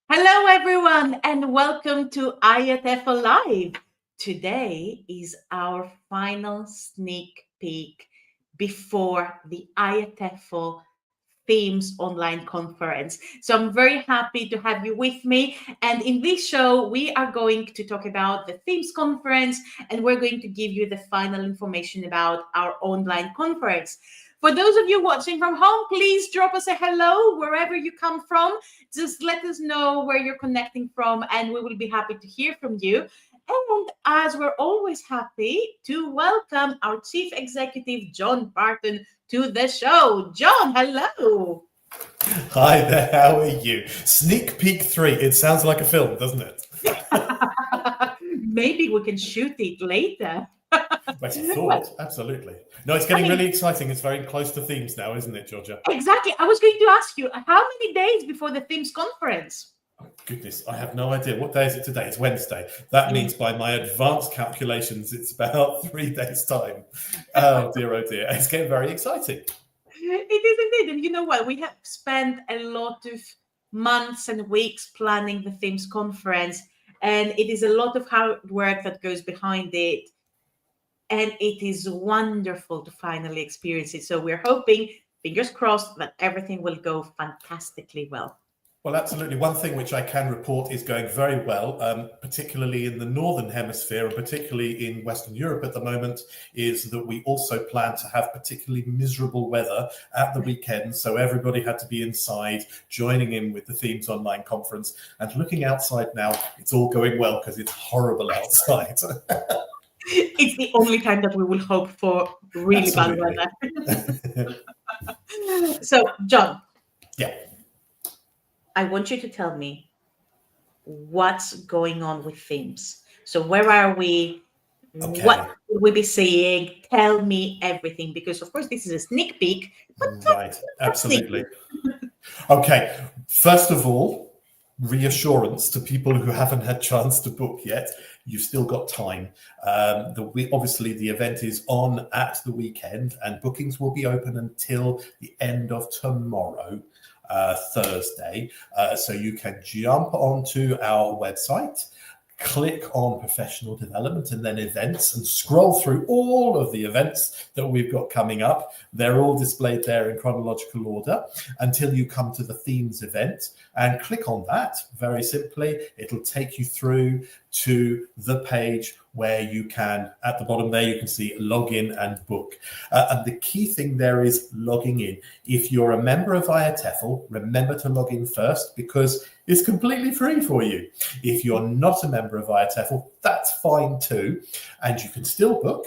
Hello, everyone, and welcome to IATEFL Live. Today is our final sneak peek before the IATEFL Themes Online Conference. So I'm very happy to have you with me. And in this show, we are going to talk about the Themes Conference, and we're going to give you the final information about our online conference. For those of you watching from home, please drop us a hello wherever you come from. Just let us know where you're connecting from, and we will be happy to hear from you. And as we're always happy to welcome our Chief Executive, John Barton, to the show. John, hello. Hi there, how are you? Sneak Peek 3, it sounds like a film, doesn't it? Maybe we can shoot it later. That's a thought, absolutely. No, it's getting really exciting. It's very close to themes now, isn't it, Georgia? Exactly. I was going to ask you, how many days before the Themes Conference? Oh, goodness, I have no idea. What day is it today? It's Wednesday. That means by my advanced calculations, it's about 3 days' time. Oh dear, it's getting very exciting. It is indeed. And you know what? We have spent a lot of months and weeks planning the Themes Conference, and it is a lot of hard work that goes behind it. And it is wonderful to finally experience it. So we're hoping, fingers crossed, that everything will go fantastically well. Well, absolutely. One thing which I can report is going very well, particularly in the Northern Hemisphere and particularly in Western Europe at the moment, is that we also plan to have particularly miserable weather at the weekend. So everybody had to be inside, joining in with the Themes Online Conference. And looking outside now, it's all going well because it's horrible outside. It's the only time that we will hope for really bad weather. So, John. Yeah. I want you to tell me what's going on with themes. So where are we? Okay. What will we be seeing? Tell me everything, because of course this is a sneak peek. Right, absolutely. Okay, first of all, reassurance to people who haven't had chance to book yet. You've still got time. Obviously, the event is on at the weekend, and bookings will be open until the end of tomorrow. Thursday, so you can jump onto our website, click on professional development and then events, and scroll through all of the events that we've got coming up. They're all displayed there in chronological order until you come to the themes event, and click on that. Very simply, it'll take you through to the page where you can, at the bottom there, you can see login and book. And the key thing there is logging in. If you're a member of IATEFL, remember to log in first, because it's completely free for you. If you're not a member of IATEFL, that's fine too, and you can still book,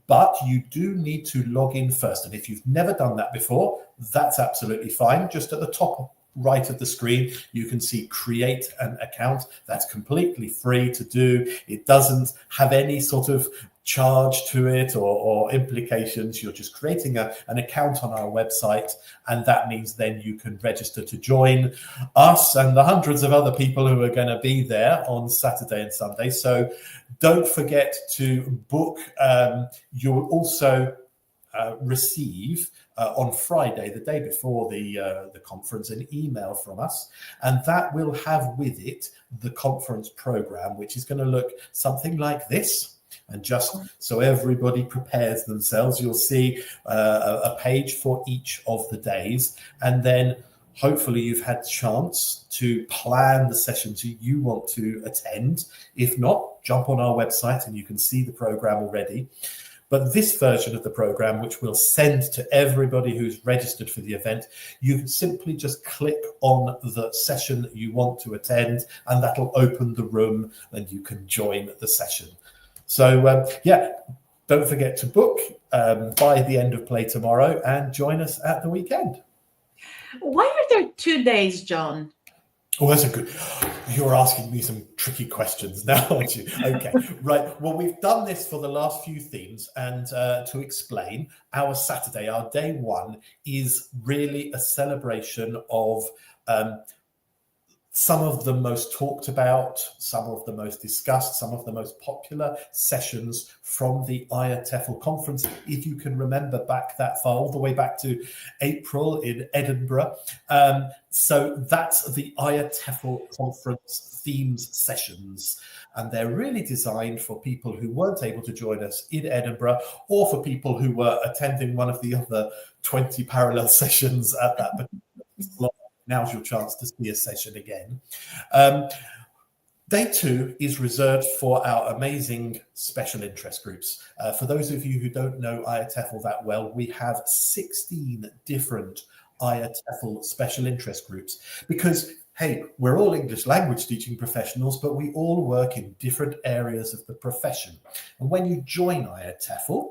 but you do need to log in first. And if you've never done that before, that's absolutely fine. Just at the top right of the screen, you can see create an account. That's completely free to do. It doesn't have any sort of charge to it or implications. You're just creating an account on our website, and that means then you can register to join us and the hundreds of other people who are going to be there on Saturday and Sunday. So don't forget to book. You will also receive on Friday, the day before the conference, an email from us, and that will have with it the conference program, which is going to look something like this. And just so everybody prepares themselves, you'll see a page for each of the days, and then hopefully you've had a chance to plan the sessions you want to attend. If not, jump on our website and you can see the program already. But this version of the program, which we'll send to everybody who's registered for the event, you can simply just click on the session that you want to attend, and that'll open the room and you can join the session. So, don't forget to book by the end of play tomorrow and join us at the weekend. Why are there 2 days, John? Oh, that's a good. You're asking me some tricky questions now, aren't you? Okay, right. Well, we've done this for the last few themes, and to explain, our Saturday, our day one, is really a celebration of some of the most talked about, some of the most discussed, some of the most popular sessions from the IATEFL conference. If you can remember back that far, all the way back to April in Edinburgh. So that's the IATEFL conference themes sessions. And they're really designed for people who weren't able to join us in Edinburgh, or for people who were attending one of the other 20 parallel sessions at that particular slot. Now's your chance to see a session again. Day two is reserved for our amazing special interest groups. For those of you who don't know IATEFL that well, we have 16 different IATEFL special interest groups because, hey, we're all English language teaching professionals, but we all work in different areas of the profession. And when you join IATEFL,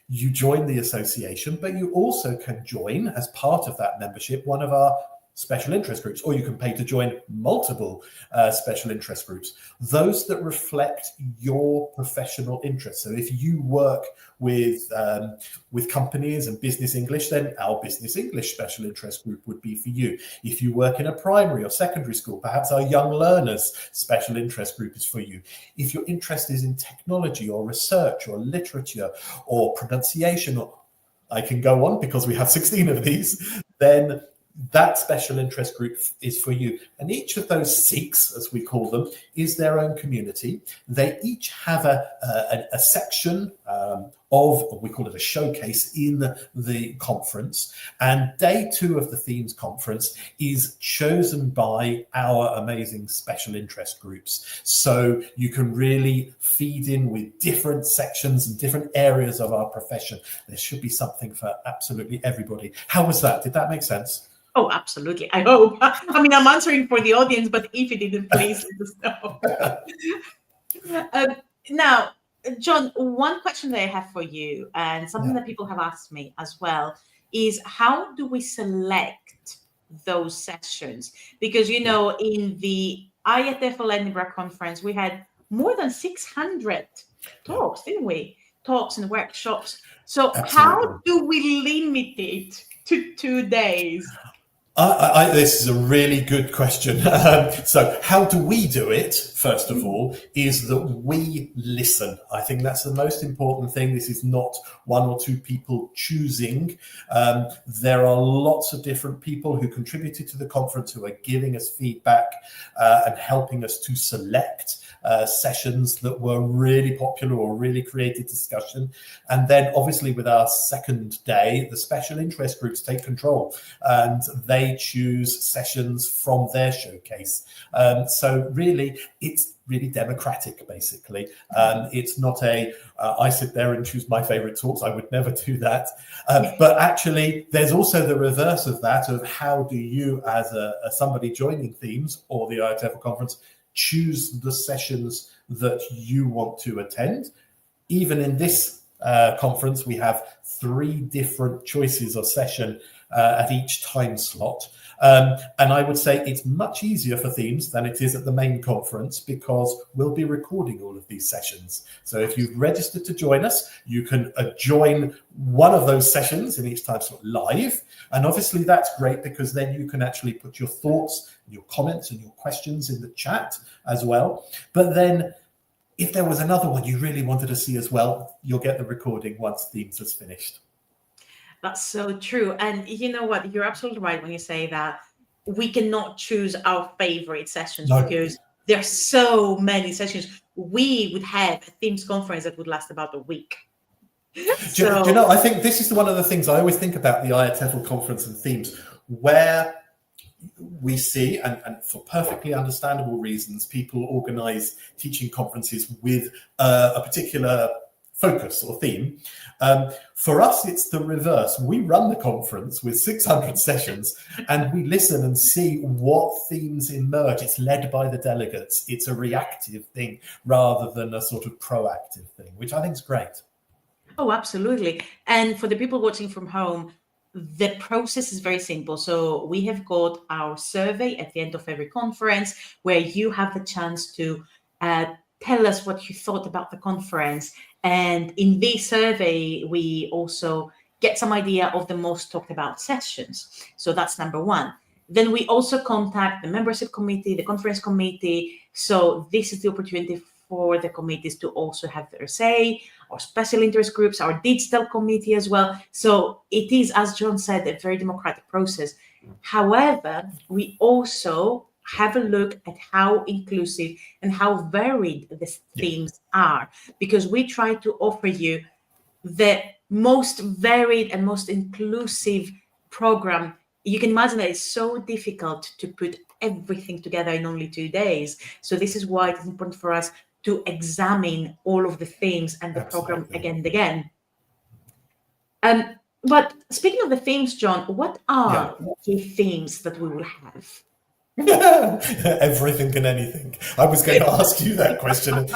you join the association, but you also can join, as part of that membership, one of our special interest groups, or you can pay to join multiple special interest groups, those that reflect your professional interests. So if you work with companies and business English, then our business English special interest group would be for you. If you work in a primary or secondary school, perhaps our young learners special interest group is for you. If your interest is in technology or research or literature or pronunciation, or I can go on because we have 16 of these, then that special interest group is for you. And each of those 6, as we call them, is their own community. They each have a section of, we call it a showcase, in the conference. And day 2 of the themes conference is chosen by our amazing special interest groups. So you can really feed in with different sections and different areas of our profession. There should be something for absolutely everybody. How was that? Did that make sense? Oh, absolutely. I hope. I mean, I'm answering for the audience, but if it didn't, please let us know. Now, John, one question that I have for you, and something that people have asked me as well, is how do we select those sessions? Because, you know, in the IATEFL Edinburgh conference, we had more than 600 talks, didn't we? Talks and workshops. So how do we limit it to 2 days? This is a really good question. So how do we do it? First of all, is that we listen. I think that's the most important thing. This is not 1 or 2 people choosing. There are lots of different people who contributed to the conference who are giving us feedback and helping us to select sessions that were really popular or really created discussion. And then obviously with our second day, the special interest groups take control and they choose sessions from their showcase. So really, it's really democratic, basically. It's not I sit there and choose my favorite talks. I would never do that. But actually, there's also the reverse of that, of how do you, as somebody joining themes or the IATEFL conference, choose the sessions that you want to attend. Even in this conference, we have 3 different choices of session at each time slot. And I would say it's much easier for themes than it is at the main conference because we'll be recording all of these sessions. So if you've registered to join us, you can join one of those sessions in each time slot live. And obviously that's great because then you can actually put your thoughts, your comments and your questions in the chat as well. But then if there was another one you really wanted to see as well, you'll get the recording once themes has finished. That's so true. And you know what? You're absolutely right when you say that we cannot choose our favorite sessions because there's so many sessions. We would have a themes conference that would last about a week. Do you know, I think this is one of the things I always think about the IATEFL conference and themes, where we see, and for perfectly understandable reasons, people organize teaching conferences with a particular focus or theme. For us, it's the reverse. We run the conference with 600 sessions and we listen and see what themes emerge. It's led by the delegates. It's a reactive thing rather than a sort of proactive thing, which I think is great. Oh, absolutely. And for the people watching from home, the process is very simple. So we have got our survey at the end of every conference where you have the chance to tell us what you thought about the conference. And in this survey, we also get some idea of the most talked about sessions. So that's number one. Then we also contact the membership committee, the conference committee. So this is the opportunity for the committees to also have their say, our special interest groups, our digital committee as well. So it is, as John said, a very democratic process. However, we also have a look at how inclusive and how varied the themes are, because we try to offer you the most varied and most inclusive program. You can imagine that it's so difficult to put everything together in only 2 days. So this is why it's important for us to examine all of the themes and the program again and again. But speaking of the themes, John, what are the key themes that we will have? Everything and anything. I was going to ask you that question.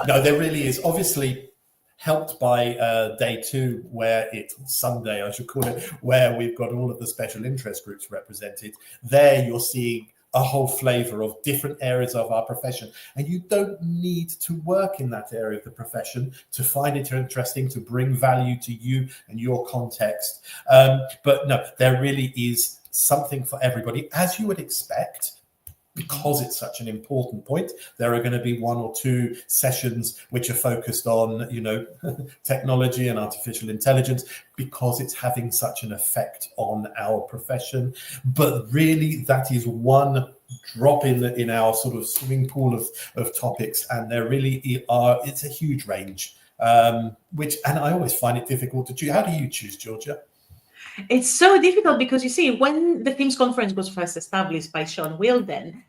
No, there really is. Obviously, helped by day 2, where it's Sunday, I should call it, where we've got all of the special interest groups represented. There you're seeing a whole flavor of different areas of our profession. And you don't need to work in that area of the profession to find it interesting, to bring value to you and your context. But no, there really is something for everybody, as you would expect. Because it's such an important point, there are going to be 1 or 2 sessions which are focused on, technology and artificial intelligence, because it's having such an effect on our profession. But really, that is one drop in our sort of swimming pool of topics, and there really are. It's a huge range, and I always find it difficult to choose. How do you choose, Georgia? It's so difficult because, you see, when the Themes Conference was first established by Sean Wilden,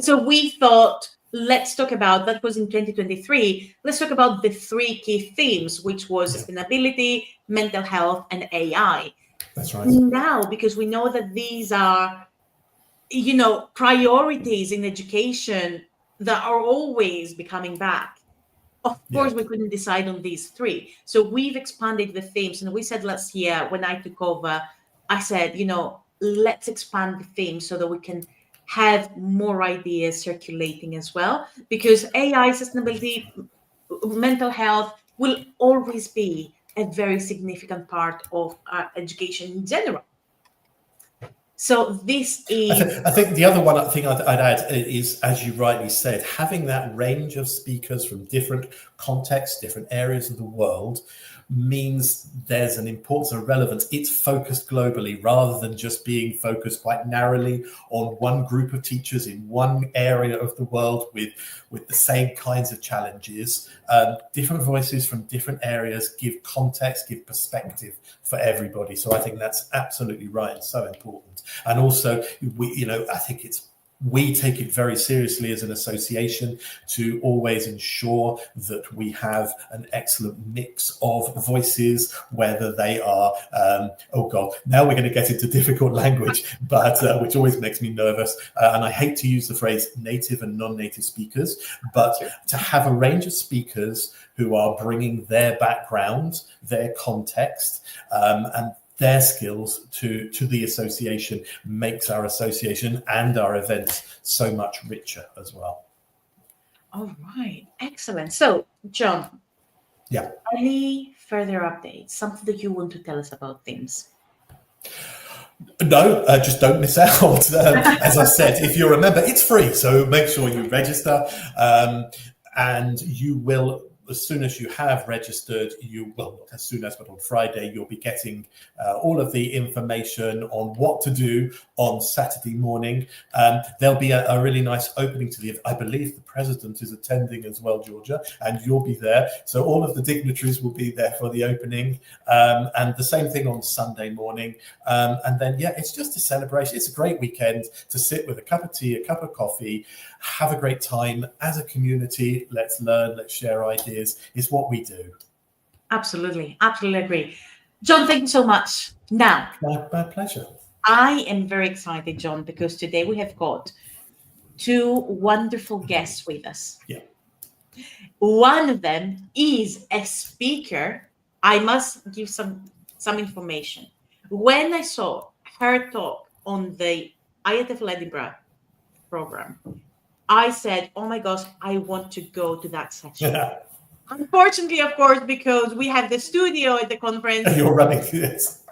so we thought, let's talk about, that was in 2023, let's talk about the 3 key themes, which was sustainability, mental health, and AI. That's right. Now, because we know that these are, priorities in education that are always becoming back, of course, we couldn't decide on these 3. So we've expanded the themes. And we said last year, when I took over, I said, let's expand the themes so that we can have more ideas circulating as well. Because AI, sustainability, mental health will always be a very significant part of our education in general. So this is... I think the other one thing I'd add is, as you rightly said, having that range of speakers from different contexts, different areas of the world, means there's an importance and relevance. It's focused globally rather than just being focused quite narrowly on one group of teachers in one area of the world with the same kinds of challenges. Different voices from different areas give context, give perspective for everybody. So I think that's absolutely right and so important. And also, I think we take it very seriously as an association to always ensure that we have an excellent mix of voices, whether they are, now we're going to get into difficult language, but which always makes me nervous. And I hate to use the phrase native and non-native speakers, but to have a range of speakers who are bringing their background, their context, and their skills to the association makes our association and our events so much richer as well. All right, excellent. So, John, any further updates, something that you want to tell us about themes? No, just don't miss out. As I said, if you're a member, it's free, so make sure you register, and you will, as soon as you have registered, not as soon as, but on Friday, you'll be getting all of the information on what to do on Saturday morning. There'll be a really nice opening to the, I believe the president is attending as well, Georgia, and you'll be there. So all of the dignitaries will be there for the opening, and the same thing on Sunday morning. And then, it's just a celebration. It's a great weekend to sit with a cup of tea, a cup of coffee, have a great time as a community. Let's learn, let's share ideas. It's what we do. Absolutely agree. John, thank you so much. Now, my pleasure. I am very excited, John, because today we have got 2 wonderful guests with us. One of them is a speaker. I must give some information. When I saw her talk on the IATEFL Edinburgh program, I said, oh my gosh, I want to go to that session. Unfortunately, of course, because we have the studio at the conference. You're running this.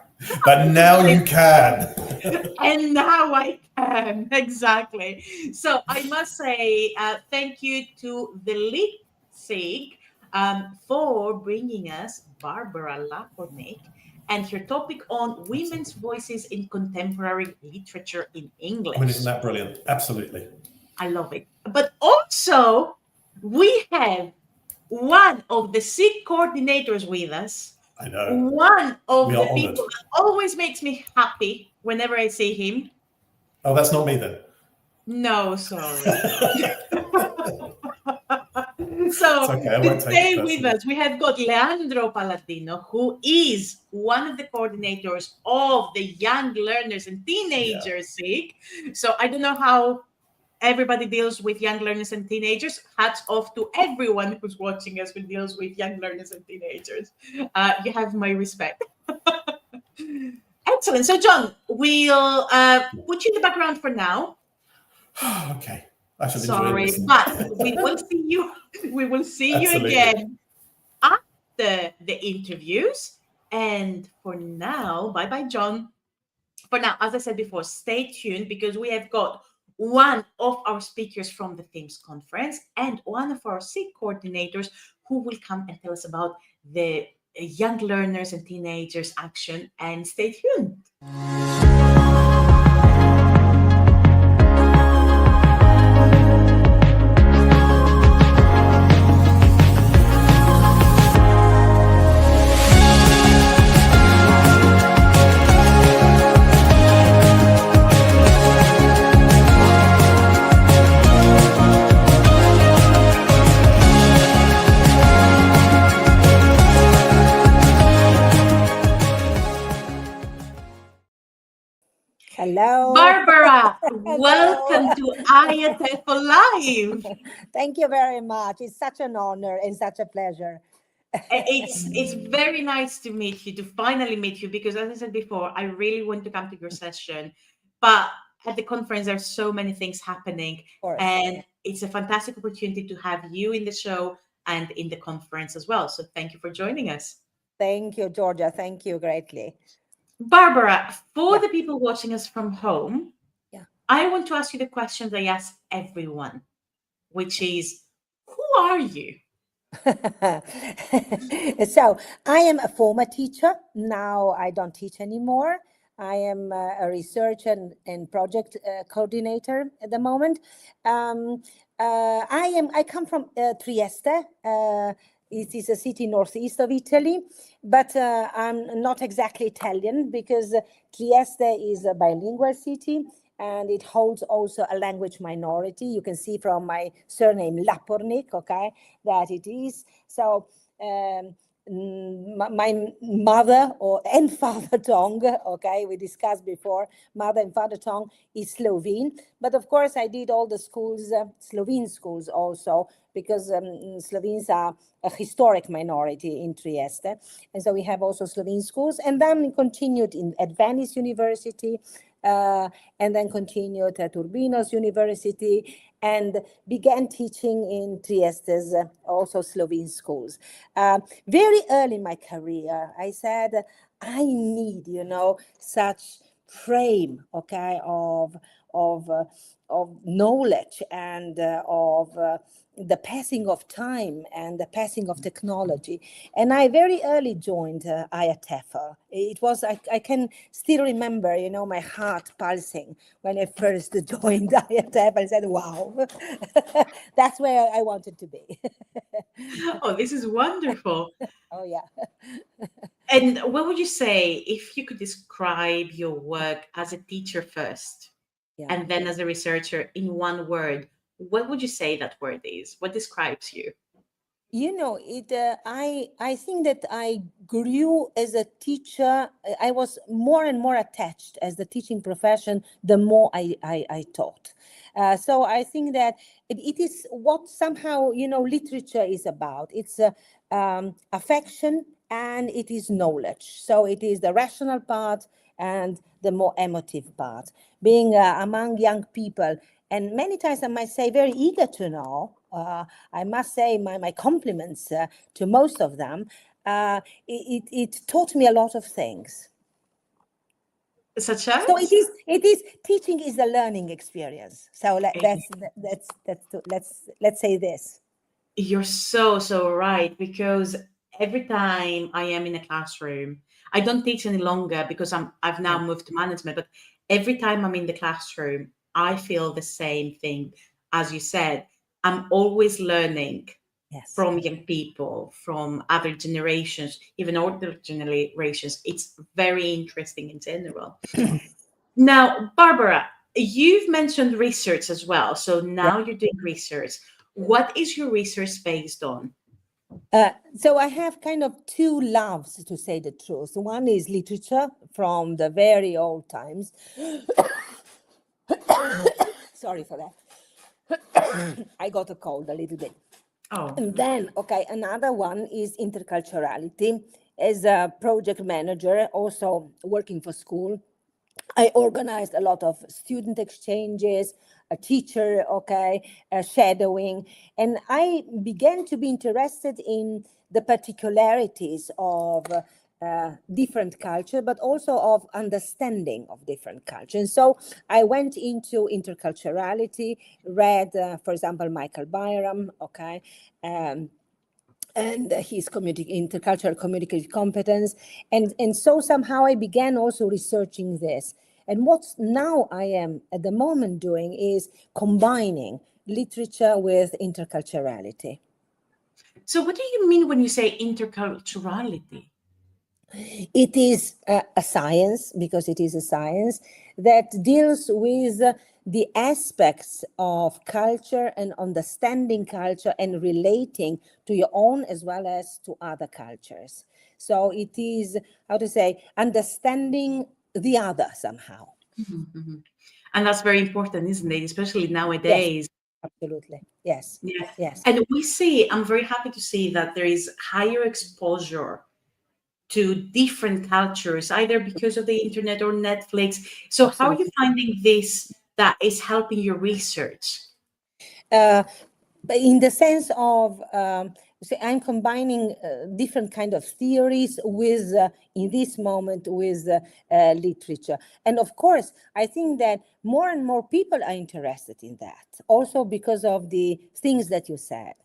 But now you can. And now I can. Exactly. So I must say thank you to the Leipzig for bringing us Barbara Lapornik and her topic on women's voices in contemporary literature in I mean, English. isn't that brilliant? Absolutely. I love it. But also, we have one of the SIG coordinators with us. I know. One We of are the honoured. people that always makes me happy whenever I see him. Oh, that's not me then. No, sorry. It's So okay. I to won't take it stay with personally. us, we have got Leandro Paladino, who is one of the coordinators of the Young Learners and Teenagers SIG. So I don't know how everybody deals with young learners and teenagers. Hats off to everyone who's watching us who deals with young learners and teenagers. You have my respect. Excellent. So, John, we'll put you in the background for now. Okay. I shall enjoy Sorry, listening. but we will see you. We will see you Absolutely. again after the interviews. And for now, bye bye, John. For now, as I said before, stay tuned because we have got one of our speakers from the Themes Conference and one of our SIG coordinators who will come and tell us about the young learners and teenagers action. And stay tuned. Hello. Barbara, Hello. welcome to IATEFL Live. Thank you very much. It's such an honor and such a pleasure. It's very nice to meet you, to finally meet you, because as I said before, I really want to come to your session. But at the conference, there's so many things happening. Of course. And it's a fantastic opportunity to have you in the show and in the conference as well. So thank you for joining us. Thank you, Georgia. Thank you greatly. Barbara, for Yeah. the people watching us from home, Yeah. I want to ask you the questions I ask everyone, which is, who are you? So I am a former teacher. Now I don't teach anymore. I am a researcher and project coordinator at the moment. I come from Trieste. It is a city northeast of Italy, but I'm not exactly Italian because Trieste is a bilingual city and it holds also a language minority. You can see from my surname Lapornik, okay, that it is. So my mother and father tongue, okay, we discussed before, mother and father tongue is Slovene. But of course, I did all the schools, Slovene schools also, because Slovenes are a historic minority in Trieste. And so we have also Slovene schools. And then we continued at Venice University, and then continued at Urbino's University and began teaching in Trieste's also Slovene schools. Very early in my career, I said, I need, such frame, okay, of knowledge and of the passing of time and the passing of technology. And I very early joined IATEFL. It was, I can still remember, my heart pulsing when I first joined IATEFL. I said, wow, that's where I wanted to be. Oh, this is wonderful. Oh, yeah. And what would you say if you could describe your work as a teacher first and then as a researcher in one word? What would you say that word is? What describes you? I think that I grew as a teacher. I was more and more attached as the teaching profession the more I taught. So I think that it is what somehow literature is about. It's affection and it is knowledge. So it is the rational part and the more emotive part. Being among young people, and many times I might say very eager to know, I must say my compliments to most of them. It taught me a lot of things. Such as? So it is teaching is a learning experience. So let's say this. You're so right, because every time I am in a classroom, I don't teach any longer because I've now moved to management, but every time I'm in the classroom, I feel the same thing. As you said, I'm always learning Yes. from young people, from other generations, even older generations. It's very interesting in general. Now, Barbara, you've mentioned research as well. So now you're doing research. What is your research based on? So I have kind of two loves, to say the truth. One is literature from the very old times. Sorry for that. I got a cold a little bit. Oh, And then, another one is interculturality. As a project manager, also working for school, I organized a lot of student exchanges, a teacher, shadowing, and I began to be interested in the particularities of different culture, but also of understanding of different culture. And so I went into interculturality, read, for example, Michael Byram, um, and his intercultural communicative competence. And so somehow I began also researching this. And what now I am at the moment doing is combining literature with interculturality. so what do you mean when you say interculturality? It is a science, because it is a science that deals with the aspects of culture and understanding culture and relating to your own as well as to other cultures. So it is, how to say, understanding the other somehow. Mhm. And that's very important, isn't it? Especially Yes, nowadays. absolutely. Yes, Yeah. yes. And I'm very happy to see that there is higher exposure to different cultures, either because of the internet or Netflix. So how are you Absolutely. finding this that is helping your research? But in the sense of, I'm combining different kind of theories with, in this moment, with literature. And of course, I think that more and more people are interested in that, also because of the things that you said,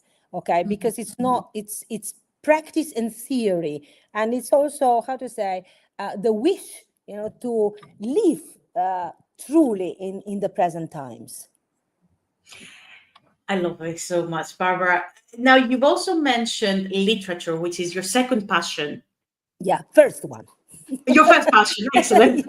because it's not, it's practice and theory. And it's also, how to say, the wish, to live truly in the present times. I love it so much, Barbara. Now, you've also mentioned literature, which is your second passion. Yeah, first one. Your first passion, excellent.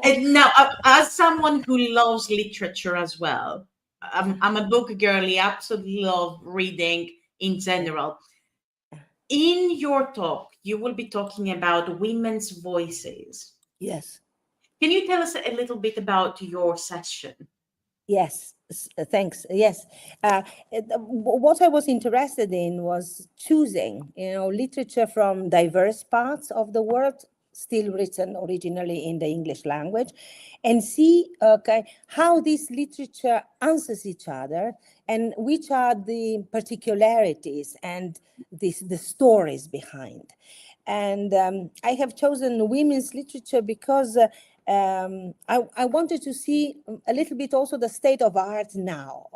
And now, as someone who loves literature as well, I'm a book girly, absolutely love reading in general. In your talk, you will be talking about women's voices. Yes. Can you tell us a little bit about your session? Yes, thanks. Yes. What I was interested in was choosing, literature from diverse parts of the world, still written originally in the English language, and see, how this literature answers each other and which are the particularities and the stories behind. And I have chosen women's literature because I wanted to see a little bit also the state of art now,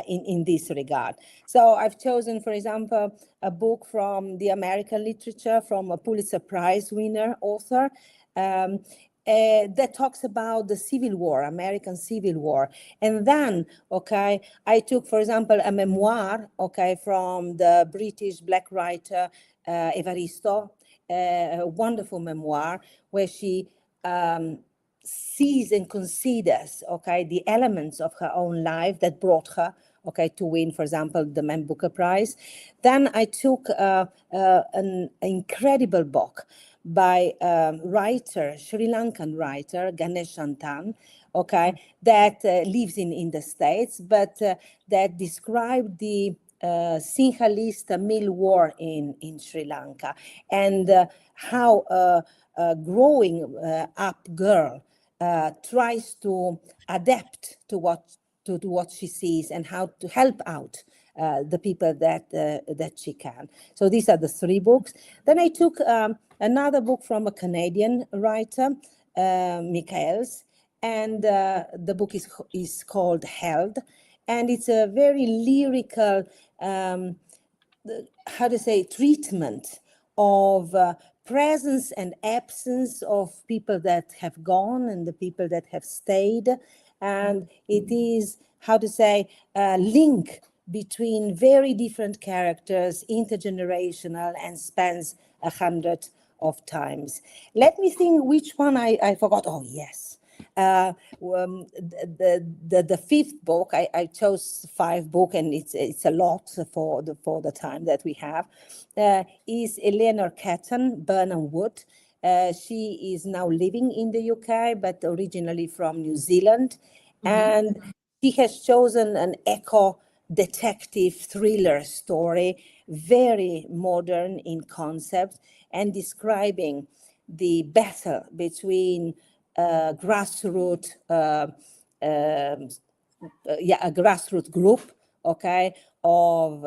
in this regard. So I've chosen, for example, a book from the American literature from a Pulitzer Prize winner author, that talks about the Civil War, American Civil War. And then, I took, for example, a memoir, from the British Black writer Evaristo, a wonderful memoir where she sees and considers, the elements of her own life that brought her, to win, for example, the Man Booker Prize. Then I took an incredible book by Sri Lankan writer, Ganesh Shantan, that lives in the States, but that described the Sinhalese Mill War in Sri Lanka, and how a growing up girl tries to adapt to what she sees and how to help out the people that she can. So these are the three books. Then I took another book from a Canadian writer, Michaels, and the book is called Held, and it's a very lyrical, how to say, treatment of presence and absence of people that have gone and the people that have stayed. And it is, how to say, a link between very different characters, intergenerational, and spans 100 of times. Let me think which one I forgot. Oh, yes. The fifth book, I chose 5 books, and it's a lot for the time that we have, is Eleanor Catton, Burnham Wood. She is now living in the UK, but originally from New Zealand. And she has chosen an eco detective thriller story, very modern in concept, and describing the battle between grassroots, a grassroots group, okay, of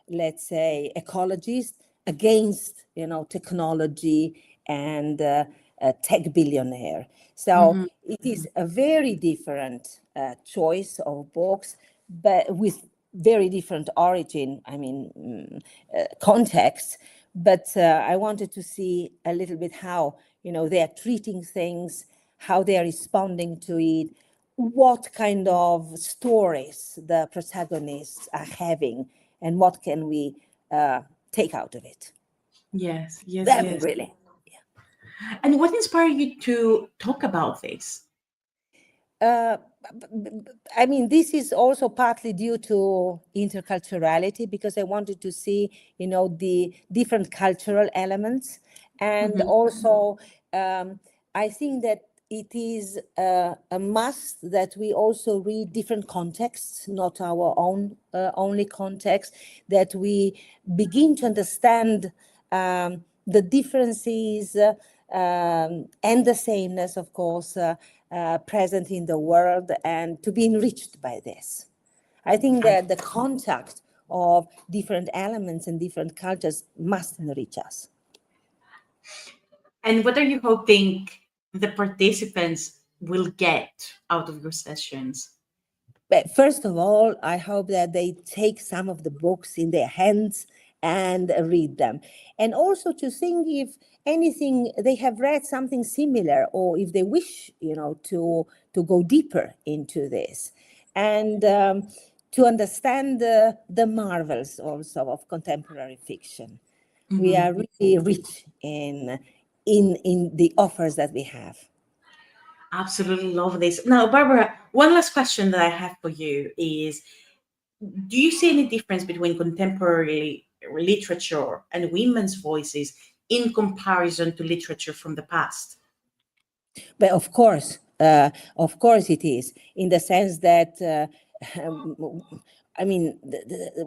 let's say ecologists against technology and a tech billionaire. So it is a very different choice of books, but with very different origin, context. But I wanted to see a little bit how they are treating things, how they are responding to it, what kind of stories the protagonists are having, and what can we take out of it. Yes, yes, Very yes. really. And what inspired you to talk about this? This is also partly due to interculturality, because I wanted to see, the different cultural elements. And also, I think that it is a must that we also read different contexts, not our own only context, that we begin to understand the differences and the sameness, of course, present in the world, and to be enriched by this. I think that the contact of different elements and different cultures must enrich us. And what are you hoping the participants will get out of your sessions? But first of all, I hope that they take some of the books in their hands and read them. And also to think if anything, they have read something similar, or if they wish, to go deeper into this. And to understand the marvels also of contemporary fiction. We are really rich in the offers that we have. Absolutely love this. Now, Barbara, one last question that I have for you is, do you see any difference between contemporary literature and women's voices in comparison to literature from the past? But of course it is, in the sense that the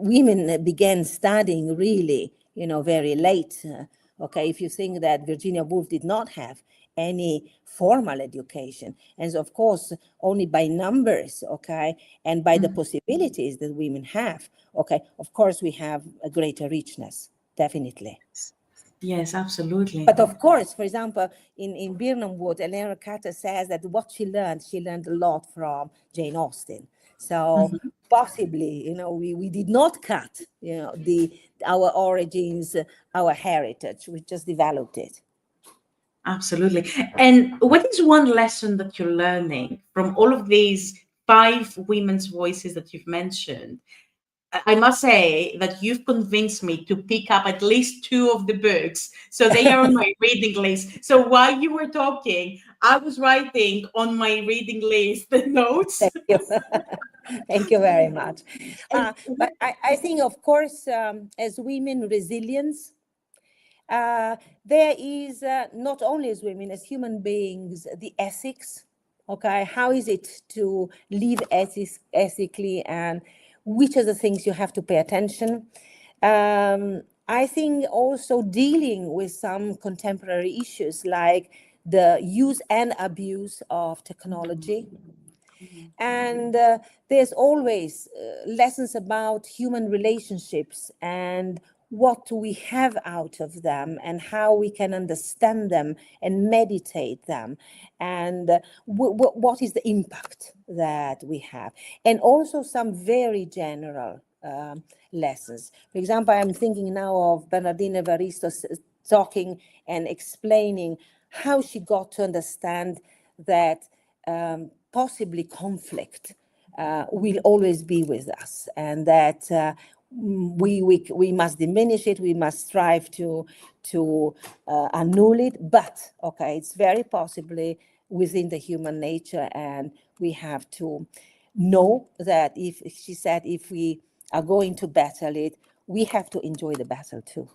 women began studying really, very late. Okay, if you think that Virginia Woolf did not have any formal education, and of course only by numbers, okay, and by the possibilities that women have, okay, of course we have a greater richness, definitely. Yes, absolutely. But of course, for example, in Birnam Wood, Eleanor Carter says that what she learned a lot from Jane Austen. So possibly, we did not cut, our origins, our heritage. We just developed it. Absolutely. And what is one lesson that you're learning from all of these 5 women's voices that you've mentioned? I must say that you've convinced me to pick up at least 2 of the books. So they are on my reading list. So while you were talking, I was writing on my reading list the notes. Thank you. Thank you very much. But I think, of course, as women, resilience. There is not only as women, as human beings, the ethics. Okay, how is it to live ethically, and which are the things you have to pay attention. I think also dealing with some contemporary issues like the use and abuse of technology. And there's always lessons about human relationships and what we have out of them and how we can understand them and meditate them, and what is the impact that we have, and also some very general lessons. For example, I'm thinking now of Bernardina Evaristo talking and explaining how she got to understand that possibly conflict will always be with us, and that we must diminish it, we must strive to annul it, but okay, it's very possibly within the human nature, and we have to know that if she said if we are going to battle it, we have to enjoy the battle too.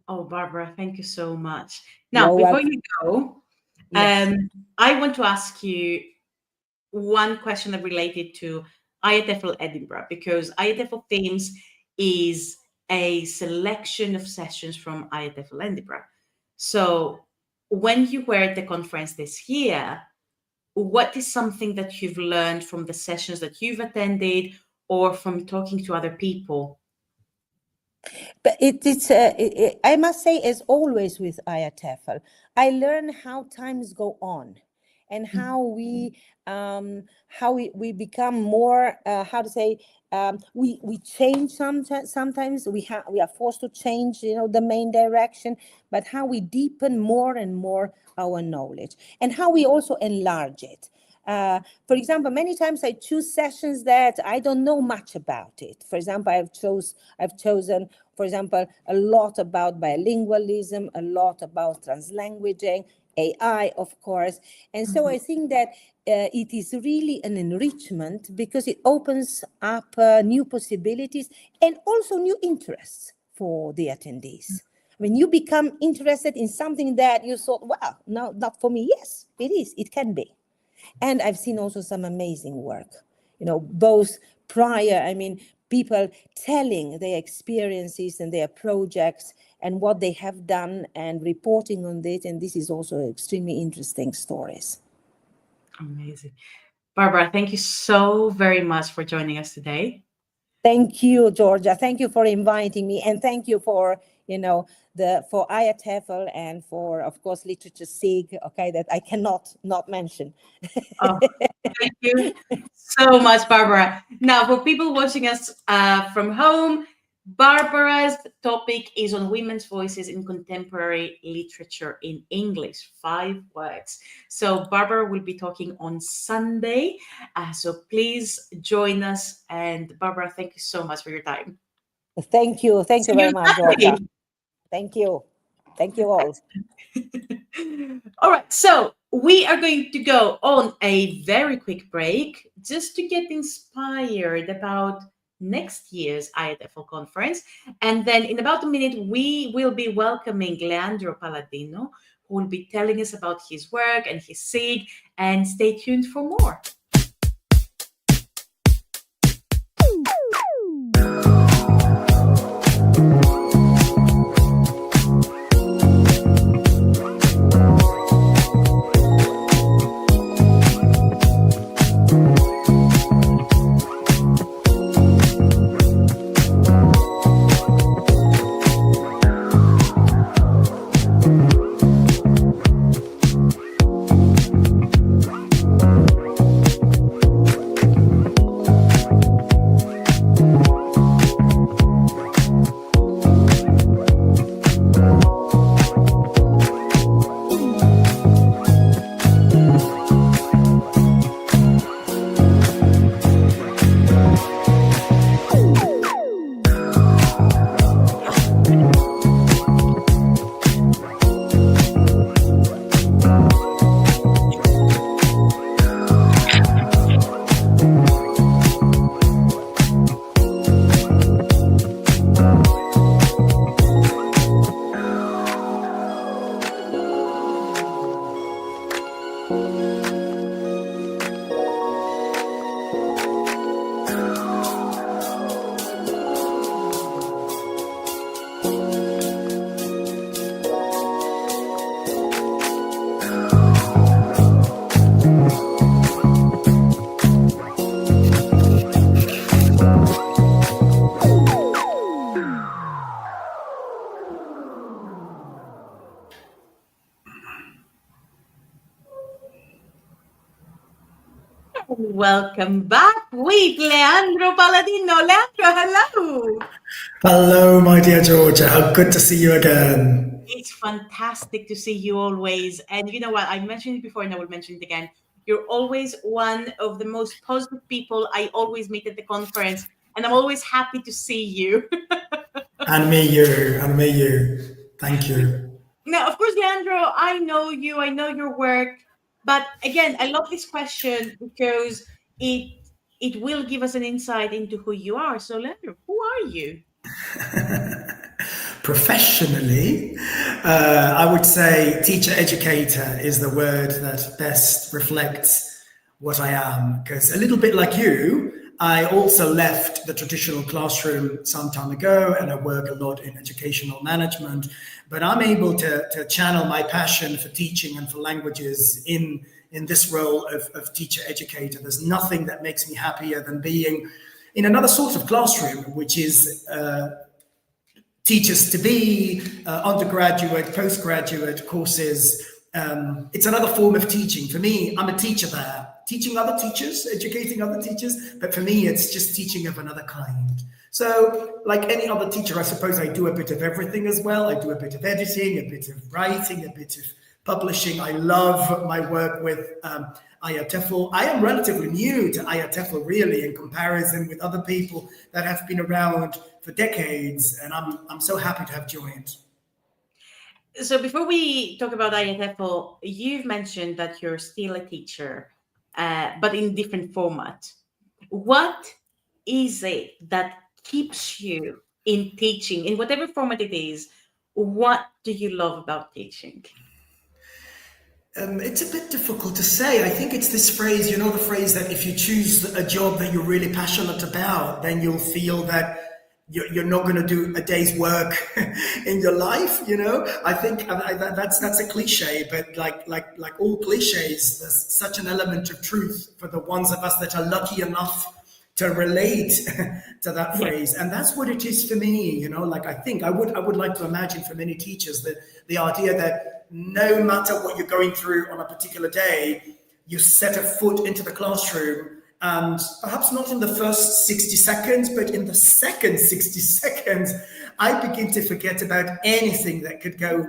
Oh, Barbara, thank you so much. Now, before you go, yes. I want to ask you one question related to IATEFL Edinburgh, because IATEFL Themes is a selection of sessions from IATEFL Edinburgh. So when you were at the conference this year, what is something that you've learned from the sessions that you've attended or from talking to other people? But I must say, as always with IATEFL, I learn how times go on, and how we become more we change sometimes we are forced to change the main direction, but how we deepen more and more our knowledge, and how we also enlarge it. For example, many times I choose sessions that I don't know much about it. For example, I've chosen, for example, a lot about bilingualism, a lot about translanguaging, AI, of course. And so I think that it is really an enrichment, because it opens up new possibilities and also new interests for the attendees. When you become interested in something that you thought, well, no, not for me. Yes, it is. It can be. And I've seen also some amazing work, both prior, people telling their experiences and their projects and what they have done and reporting on it. And this is also extremely interesting stories. Amazing. Barbara, thank you so very much for joining us today. Thank you, Georgia. Thank you for inviting me. And thank you for, for IATEFL and for, of course, Literature SIG, okay, that I cannot not mention. Oh, thank you so much, Barbara. Now, for people watching us from home, Barbara's topic is on women's voices in contemporary literature in English, 5 words. So Barbara will be talking on Sunday. So please join us. And Barbara, thank you so much for your time. Thank you. Thank you very much, Georgia. Thank you. Thank you all. All right, so we are going to go on a very quick break just to get inspired about next year's IATEFL conference. And then in about a minute, we will be welcoming Leandro Palladino, who will be telling us about his work and his SIG. And stay tuned for more. Welcome back with Leandro Palladino. Leandro, hello. Hello, my dear Georgia. How good to see you again. It's fantastic to see you always. And you know what? I mentioned it before and I will mention it again. You're always one of the most positive people I always meet at the conference. And I'm always happy to see you. And me you. Thank you. Now, of course, Leandro, I know you, I know your work. But again, I love this question because it will give us an insight into who you are. So, Leandro, who are you? Professionally, I would say teacher educator is the word that best reflects what I am. Because a little bit like you, I also left the traditional classroom some time ago, and I work a lot in educational management. But I'm able to channel my passion for teaching and for languages in this role of teacher educator. There's nothing that makes me happier than being in another sort of classroom, which is teachers to be, undergraduate, postgraduate courses. It's another form of teaching. For me, I'm a teacher there, teaching other teachers, educating other teachers. But for me, it's just teaching of another kind. So like any other teacher, I suppose I do a bit of everything as well. I do a bit of editing, a bit of writing, a bit of publishing. I love my work with IATEFL. I am relatively new to IATEFL, really, in comparison with other people that have been around for decades, and I'm so happy to have joined. So before we talk about IATEFL, you've mentioned that you're still a teacher, but in different format. What is it that keeps you in teaching, in whatever format it is? What do you love about teaching? It's a bit difficult to say. I think it's this phrase, you know, the phrase that if you choose a job that you're really passionate about, then you'll feel that you're not going to do a day's work in your life. You know, I think that's a cliche, but like all cliches, there's such an element of truth for the ones of us that are lucky enough to relate to that phrase. And that's what it is for me. You know, like I think I would like to imagine for many teachers that the idea that no matter what you're going through on a particular day, you set a foot into the classroom, and perhaps not in the first 60 seconds, but in the second 60 seconds, I begin to forget about anything that could go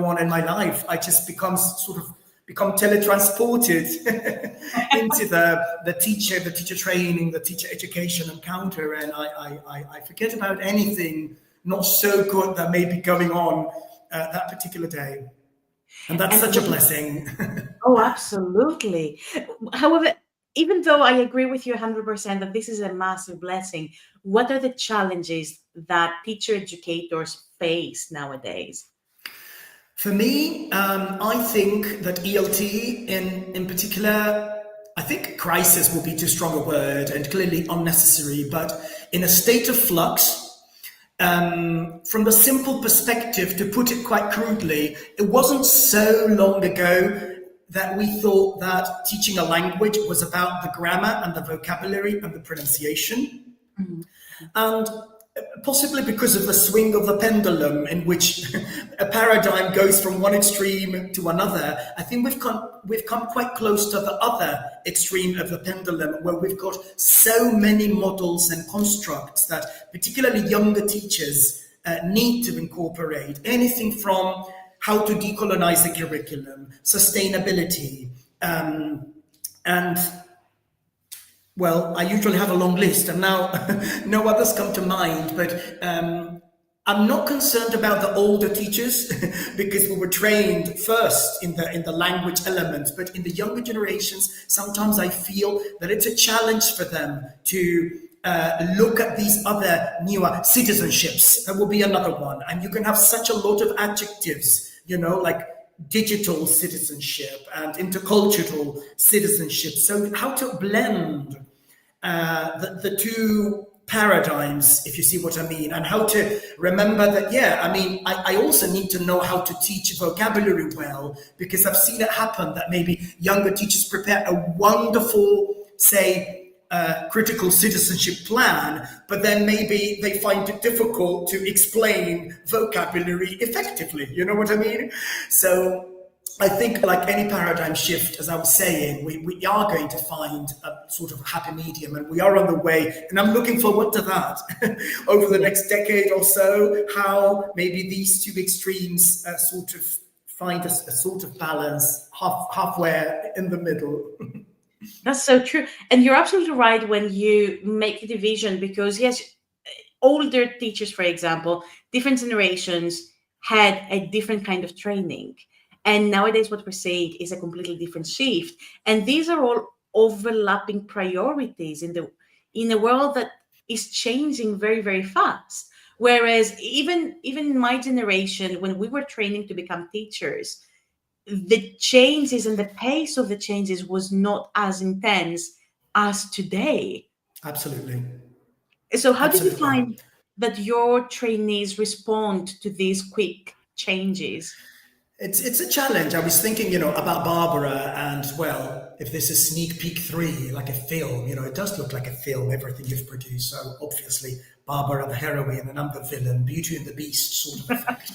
on in my life. I just become teletransported into the teacher training, the teacher education encounter, and I forget about anything not so good that may be going on that particular day. And that's such a blessing. Oh, absolutely. However, even though I agree with you 100% that this is a massive blessing, what are the challenges that teacher educators face nowadays? For me, I think that ELT in particular, I think crisis will be too strong a word and clearly unnecessary, but in a state of flux. From the simple perspective, to put it quite crudely, it wasn't so long ago that we thought that teaching a language was about the grammar and the vocabulary and the pronunciation. Mm-hmm. And possibly because of the swing of the pendulum in which a paradigm goes from one extreme to another, I think we've come quite close to the other extreme of the pendulum, where we've got so many models and constructs that particularly younger teachers need to incorporate. Anything from how to decolonize the curriculum, sustainability, and well, I usually have a long list, and now no others come to mind, but I'm not concerned about the older teachers because we were trained first in the language elements, but in the younger generations, sometimes I feel that it's a challenge for them to look at these other newer citizenships. That will be another one. And you can have such a lot of adjectives, you know, like digital citizenship and intercultural citizenship. So how to blend the two paradigms, if you see what I mean, and how to remember that, yeah, I mean, I also need to know how to teach vocabulary well, because I've seen it happen that maybe younger teachers prepare a wonderful, say, critical citizenship plan, but then maybe they find it difficult to explain vocabulary effectively. You know what I mean? So I think, like any paradigm shift, as I was saying, we are going to find a sort of happy medium, and we are on the way. And I'm looking forward to that over the next decade or so, how maybe these two extremes sort of find a sort of balance halfway in the middle. That's so true. And you're absolutely right when you make the division, because yes, older teachers, for example, different generations had a different kind of training. And nowadays, what we're seeing is a completely different shift. And these are all overlapping priorities in a world that is changing very, very fast. Whereas even in my generation, when we were training to become teachers, the changes and the pace of the changes was not as intense as today. Absolutely. So how did you Absolutely. find that your trainees respond to these quick changes? It's a challenge. I was thinking, about Barbara, and well, if this is sneak peek 3, like a film, it does look like a film, everything you've produced. So obviously, Barbara the heroine and I'm the villain, Beauty and the Beast sort of effect.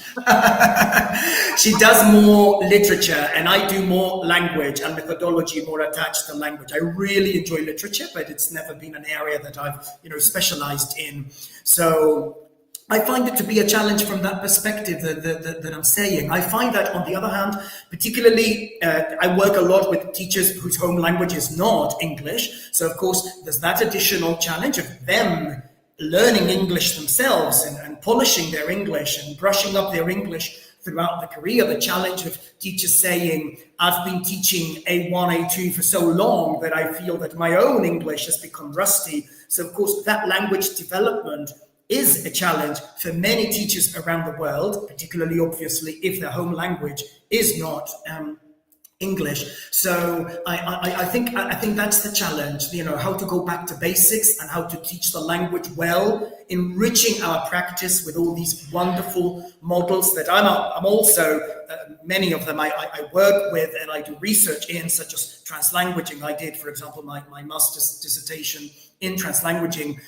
She does more literature, and I do more language and methodology, more attached to language. I really enjoy literature, but it's never been an area that I've, specialized in. So I find it to be a challenge from that perspective that I'm saying. I find that, on the other hand, particularly, I work a lot with teachers whose home language is not English. So, of course, there's that additional challenge of them learning English themselves and polishing their English and brushing up their English throughout the career. The challenge of teachers saying, I've been teaching A1, A2 for so long that I feel that my own English has become rusty. So, of course, that language development is a challenge for many teachers around the world, particularly, obviously, if their home language is not English. So I think that's the challenge, how to go back to basics and how to teach the language well, enriching our practice with all these wonderful models that I'm also, many of them I work with and I do research in, such as translanguaging. I did, for example, my master's dissertation in translanguaging.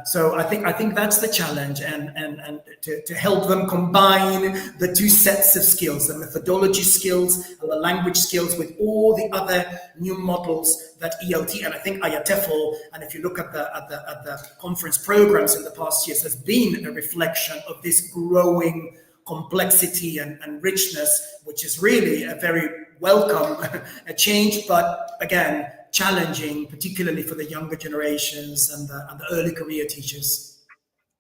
So I think that's the challenge, and to help them combine the two sets of skills, the methodology skills and the language skills, with all the other new models that ELT and I think IATEFL, and if you look at the conference programs in the past years, has been a reflection of this growing complexity and richness, which is really a very welcome a change, but again, challenging, particularly for the younger generations and the early career teachers.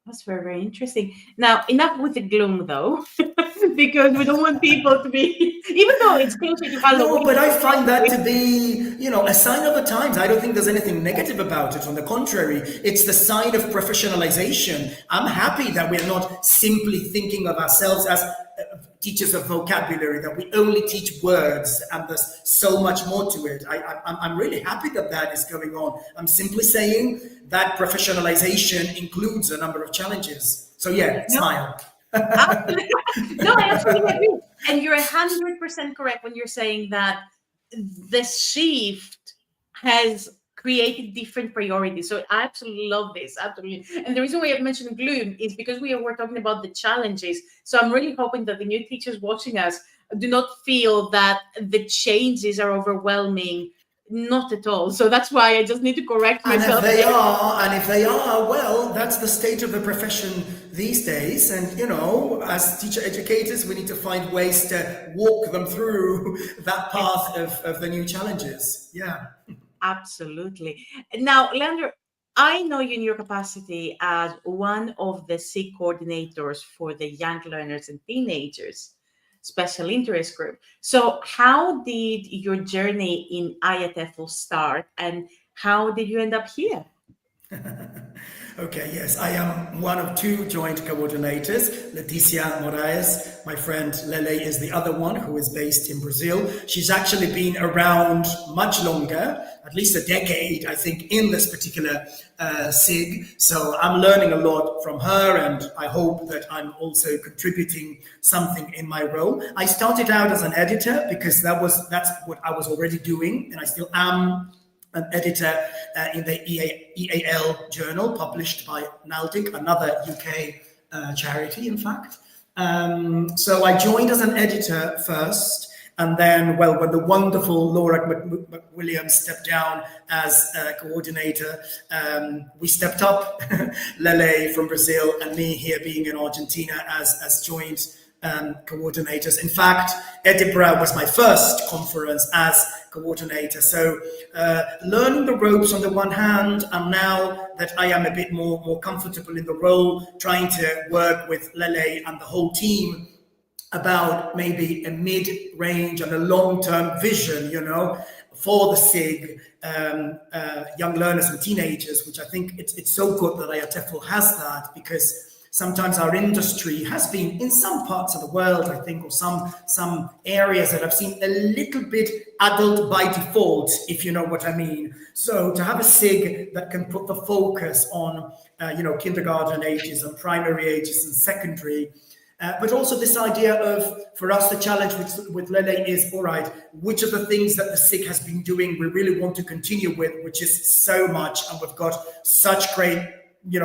That's very, very interesting. Now, enough with the gloom, though, because we don't want people to be, even though it's closer to Halloween. No, but I find that to be, a sign of the times. I don't think there's anything negative about it. On the contrary, it's the sign of professionalization. I'm happy that we're not simply thinking of ourselves as teachers of vocabulary, that we only teach words and there's so much more to it. I'm really happy that is going on. I'm simply saying that professionalization includes a number of challenges. So yeah, smile. No, I absolutely agree. And you're 100% correct when you're saying that the shift has created different priorities. So I absolutely love this, absolutely. And the reason why I've mentioned gloom is because we're talking about the challenges. So I'm really hoping that the new teachers watching us do not feel that the changes are overwhelming. Not at all. So that's why I just need to correct myself. And if they are, well, that's the state of the profession these days. And, as teacher educators, we need to find ways to walk them through that path of the new challenges. Yeah. Absolutely. Now, Leandro, I know you in your capacity as one of the SIG coordinators for the Young Learners and Teenagers Special Interest Group. So how did your journey in IATEFL start, and how did you end up here? Okay, yes, I am one of 2 joint coordinators. Leticia Moraes, my friend Lele, is the other one, who is based in Brazil. She's actually been around much longer, at least a decade, I think, in this particular SIG. So I'm learning a lot from her, and I hope that I'm also contributing something in my role. I started out as an editor because that's what I was already doing, and I still am an editor in the EAL journal, published by NALDIC, another UK charity, in fact. So I joined as an editor first, And then, well, when the wonderful Laura McWilliams stepped down as coordinator, we stepped up. Lele from Brazil and me here being in Argentina as joint coordinators. In fact, Edinburgh was my first conference as coordinator. So learning the ropes on the one hand, and now that I am a bit more comfortable in the role, trying to work with Lele and the whole team about maybe a mid-range and a long-term vision, for the SIG, young learners and teenagers, which I think it's so good that IATEFL has that, because sometimes our industry has been, in some parts of the world, I think, or some areas that I've seen a little bit adult by default, if you know what I mean. So to have a SIG that can put the focus on, kindergarten ages and primary ages and secondary, but also this idea of, for us, the challenge with Lele is, all right, which of the things that the SIG has been doing we really want to continue with, which is so much, and we've got such great,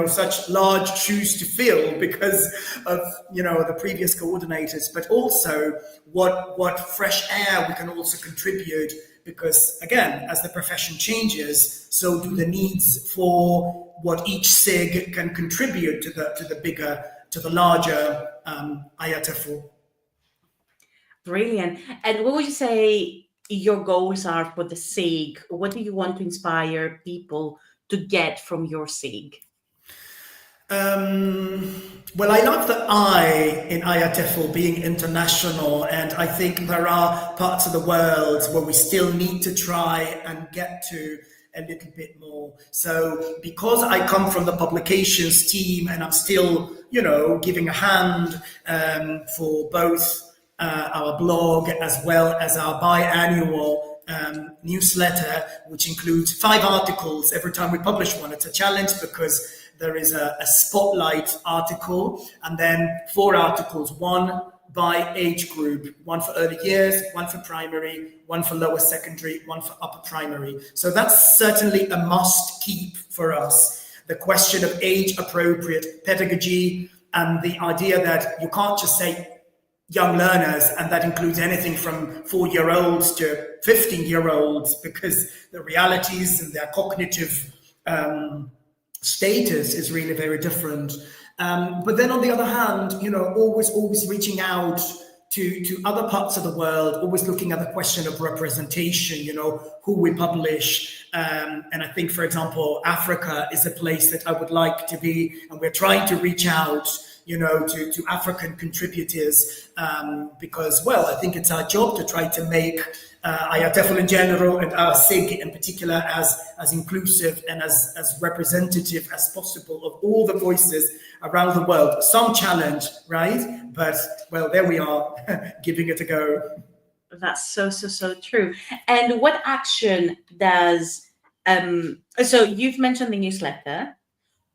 such large shoes to fill because of, the previous coordinators, but also what fresh air we can also contribute, because again, as the profession changes, so do the needs for what each SIG can contribute to the larger IATEFL. Brilliant. And what would you say your goals are for the SIG? What do you want to inspire people to get from your SIG? Well, I love the I in IATEFL being international, and I think there are parts of the world where we still need to try and get to a little bit more. So because I come from the publications team and I'm still, giving a hand for both our blog as well as our biannual newsletter, which includes 5 articles every time we publish one. It's a challenge because there is a spotlight article and then 4 articles, 1 by age group, 1 for early years, 1 for primary, 1 for lower secondary, 1 for upper primary. So that's certainly a must keep for us. The question of age appropriate pedagogy and the idea that you can't just say young learners, and that includes anything from 4-year-olds to 15-year-olds, because the realities and their cognitive status is really very different. But then on the other hand, always reaching out to other parts of the world, always looking at the question of representation, who we publish. And I think, for example, Africa is a place that I would like to be, and we're trying to reach out, to African contributors, because, well, I think it's our job to try to make IATEFL in general and our SIG in particular as inclusive and as representative as possible of all the voices around the world. Some challenge, right? But, well, there we are, giving it a go. That's so true. And what action does, so you've mentioned the newsletter.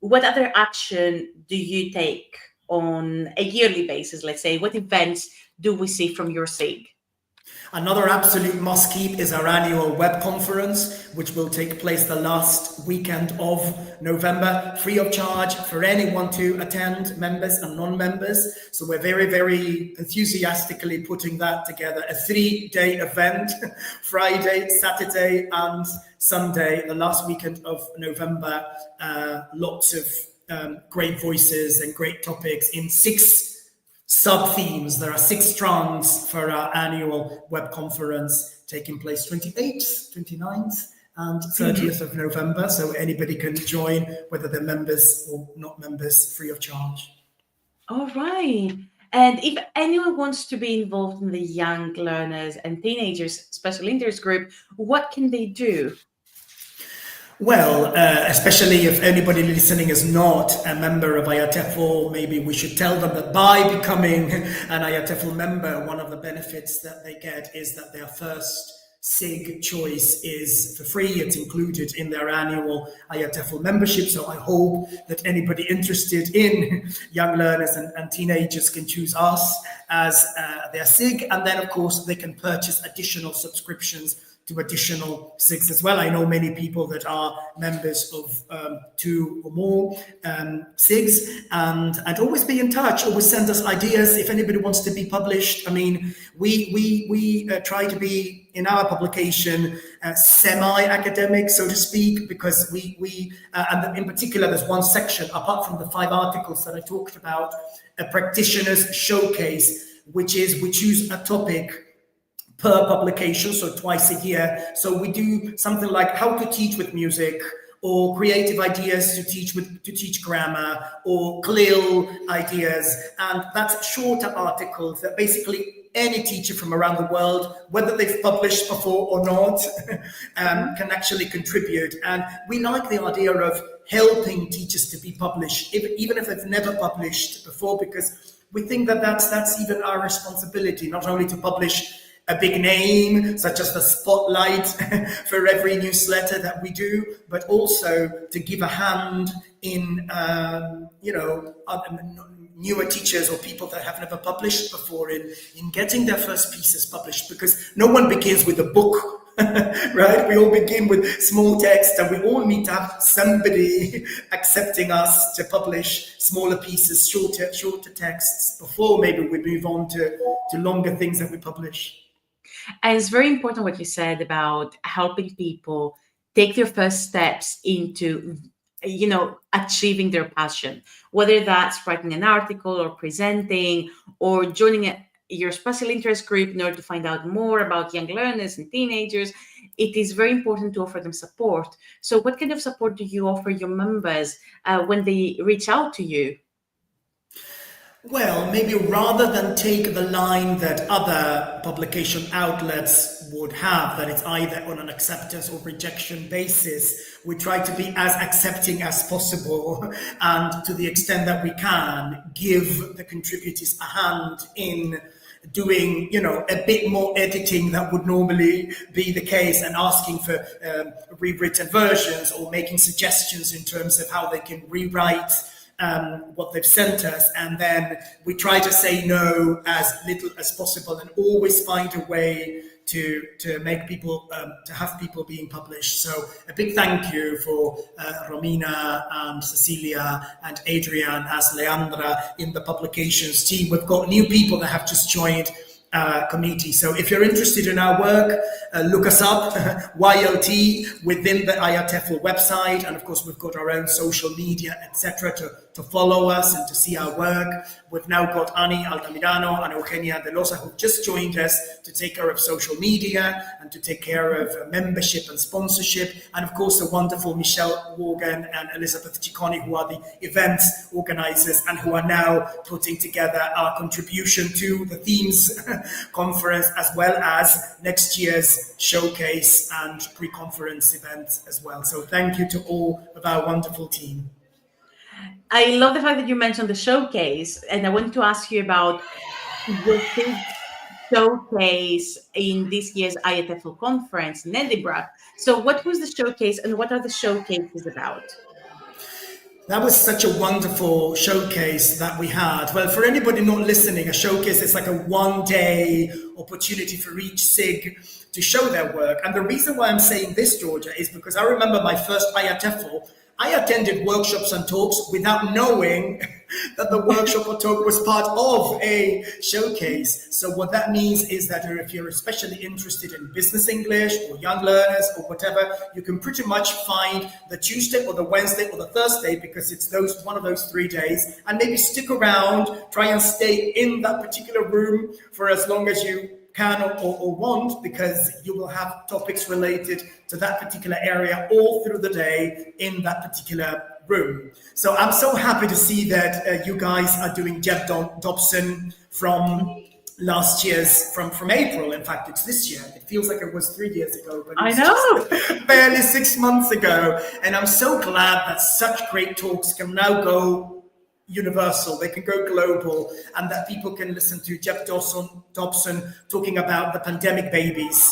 What other action do you take on a yearly basis, let's say? What events do we see from your SIG? Another absolute must keep is our annual web conference, which will take place the last weekend of November, free of charge for anyone to attend, members and non-members. So we're very, very enthusiastically putting that together. A 3-day event, Friday, Saturday and Sunday, the last weekend of November. Lots of great voices and great topics in 6 sub-themes. There are 6 strands for our annual web conference taking place 28th, 29th and 30th of November. So anybody can join, whether they're members or not members, free of charge. All right. And if anyone wants to be involved in the young learners and teenagers special interest group, what can they do? Well, especially if anybody listening is not a member of IATEFL, maybe we should tell them that by becoming an IATEFL member, one of the benefits that they get is that their first SIG choice is for free. It's included in their annual IATEFL membership. So I hope that anybody interested in young learners and teenagers can choose us as their SIG. And then, of course, they can purchase additional subscriptions to additional SIGs as well. I know many people that are members of 2 or more SIGs, and I'd always be in touch, always send us ideas if anybody wants to be published. I mean, we try to be in our publication semi-academic, so to speak, because we and in particular, there's one section, apart from the 5 articles that I talked about, a practitioner's showcase, which is we choose a topic per publication, so twice a year. So we do something like how to teach with music, or creative ideas to teach grammar, or CLIL ideas, and that's shorter articles that basically any teacher from around the world, whether they've published before or not, can actually contribute. And we like the idea of helping teachers to be published, even if they've never published before, because we think that that's even our responsibility, not only to publish a big name, such as the spotlight for every newsletter that we do, but also to give a hand in, newer teachers or people that have never published before in getting their first pieces published, because no one begins with a book, right? We all begin with small text, and we all need to have somebody accepting us to publish smaller pieces, shorter texts, before maybe we move on to longer things that we publish. And it's very important what you said about helping people take their first steps into, achieving their passion, whether that's writing an article or presenting or joining your special interest group in order to find out more about young learners and teenagers. It is very important to offer them support. So what kind of support do you offer your members when they reach out to you? Well, maybe rather than take the line that other publication outlets would have, that it's either on an acceptance or rejection basis, we try to be as accepting as possible, and to the extent that we can, give the contributors a hand in doing, a bit more editing that would normally be the case, and asking for rewritten versions, or making suggestions in terms of how they can rewrite what they've sent us. And then we try to say no as little as possible, and always find a way to make people, to have people being published. So a big thank you for Romina and Cecilia and Adrian as Leandra in the publications team. We've got new people that have just joined committee. So if you're interested in our work, look us up, YLT, within the IATEFL website. And of course, we've got our own social media, etc., to follow us and to see our work. We've now got Ani Altamirano and Eugenia De Losa, who've just joined us to take care of social media and to take care of membership and sponsorship. And of course, the wonderful Michelle Morgan and Elizabeth Ciccone, who are the events organizers and who are now putting together our contribution to the Themes Conference, as well as next year's showcase and pre-conference events as well. So thank you to all of our wonderful team. I love the fact that you mentioned the showcase, and I wanted to ask you about the showcase in this year's IATEFL conference in Edinburgh. So what was the showcase, and what are the showcases about? That was such a wonderful showcase that we had. Well, for anybody not listening, a showcase is like a one-day opportunity for each SIG to show their work. And the reason why I'm saying this, Georgia, is because I remember my first IATEFL, I attended workshops and talks without knowing that the workshop or talk was part of a showcase. So what that means is that if you're especially interested in business English or young learners or whatever, you can pretty much find the Tuesday or the Wednesday or the Thursday, because it's one of those 3 days, and maybe stick around, try and stay in that particular room for as long as you can or want, because you will have topics related to that particular area all through the day in that particular room. So I'm so happy to see that you guys are doing Jeb Dobson from last year's, from April. In fact, it's this year. It feels like it was 3 years ago, but it's just barely 6 months ago. And I'm so glad that such great talks can now go universal, they can go global, and that people can listen to Jeb Dobson talking about the pandemic babies.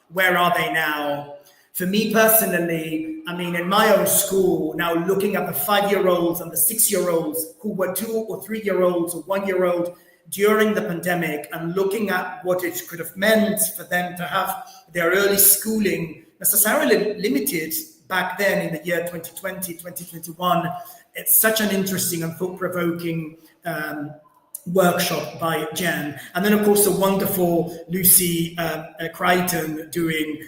Where are they now? For me personally, I mean, in my own school, now looking at the 5-year-olds and the 6-year-olds who were 2 or 3-year-olds or 1-year-old during the pandemic, and looking at what it could have meant for them to have their early schooling necessarily limited back then in the year 2020, 2021. It's such an interesting and thought-provoking workshop by Jen. And then, of course, the wonderful Lucy Crichton doing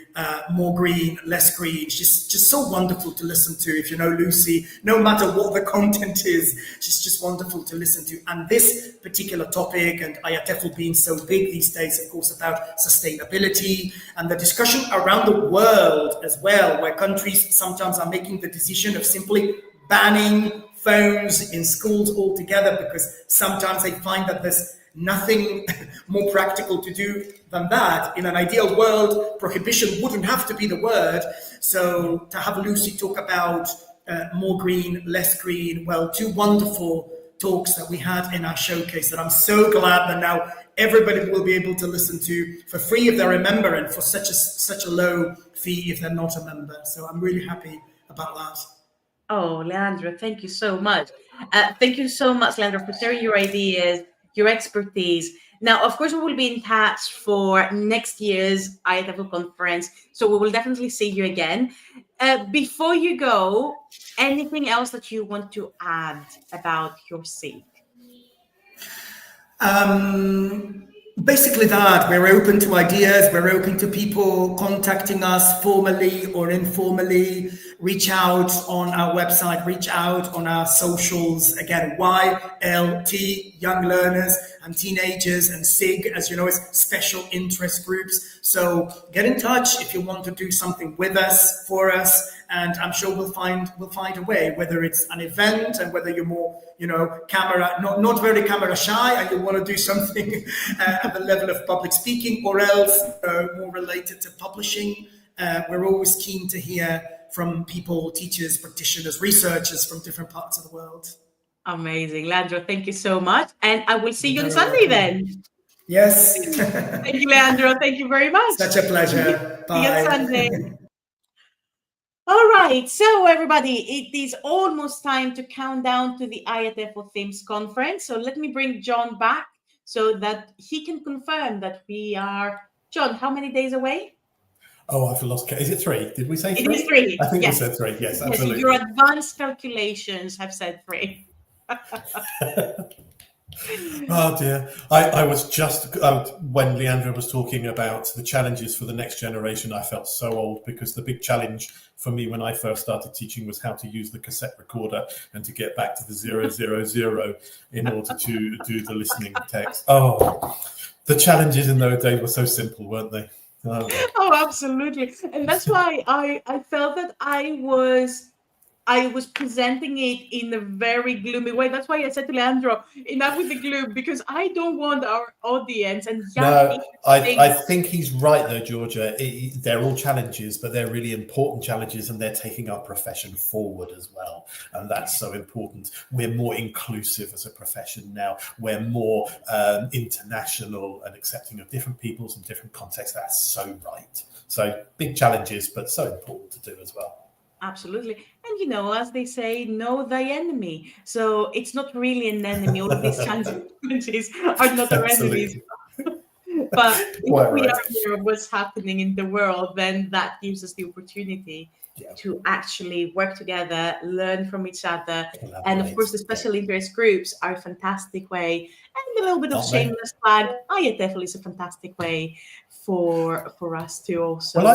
More Green, Less Green. She's just so wonderful to listen to. If you know Lucy, no matter what the content is, she's just wonderful to listen to. And this particular topic, and IATEFL being so big these days, of course, about sustainability and the discussion around the world as well, where countries sometimes are making the decision of simply banning phones in schools altogether, because sometimes they find that there's nothing more practical to do than that. In an ideal world, prohibition wouldn't have to be the word. So to have Lucy talk about more green, less green, well, two wonderful talks that we had in our showcase that I'm so glad that now everybody will be able to listen to for free if they're a member, and for such a low fee if they're not a member. So I'm really happy about that. Oh, Leandro, thank you so much. Thank you so much, Leandro, for sharing your ideas, your expertise. Now, of course, we will be in touch for next year's IATEFL conference, so we will definitely see you again. Before you go, anything else that you want to add about your seat? Basically that we're open to ideas, we're open to people contacting us formally or informally. Reach out on our website, reach out on our socials. Again, YLT, Young Learners and Teenagers, and SIG, as you know, is Special Interest Groups. So get in touch if you want to do something with us, for us, and I'm sure we'll find a way, whether it's an event and whether you're more, camera, not very camera shy, and you want to do something at the level of public speaking, or else more related to publishing. We're always keen to hear from people, teachers, practitioners, researchers from different parts of the world. Amazing. Leandro, thank you so much. And I will see you on Sunday then. Yes. Thank you, Leandro. Thank you very much. Such a pleasure. Bye. See you on Sunday. All right. So, everybody, it is almost time to count down to the IATEFL Themes Conference. So let me bring John back so that he can confirm that we are, John, how many days away? Oh, I've lost count. Is it 3? Did we say 3? It is 3. I think yes. we said 3. Yes, yes, absolutely. Your advanced calculations have said 3. Oh dear. I was just, when Leandro was talking about the challenges for the next generation, I felt so old, because the big challenge for me when I first started teaching was how to use the cassette recorder and to get back to the 000 in order to do the listening text. Oh, the challenges in those days were so simple, weren't they? Oh, absolutely. And that's why I felt that I was presenting it in a very gloomy way. That's why I said to Leandro, enough with the gloom, because I don't want our audience and young people. I think he's right though, Georgia. They're all challenges, but they're really important challenges, and they're taking our profession forward as well. And that's so important. We're more inclusive as a profession now. We're more international and accepting of different peoples and different contexts. That's so right. So big challenges, but so important to do as well. Absolutely. And as they say, know thy enemy. So it's not really an enemy. All of these challenges are not our enemies. But if we are aware of what's happening in the world, then that gives us the opportunity to actually work together, learn from each other. And of course, the special interest groups are a fantastic way. And a little bit of shameless plug, IATEFL is a fantastic way for us to also. Well,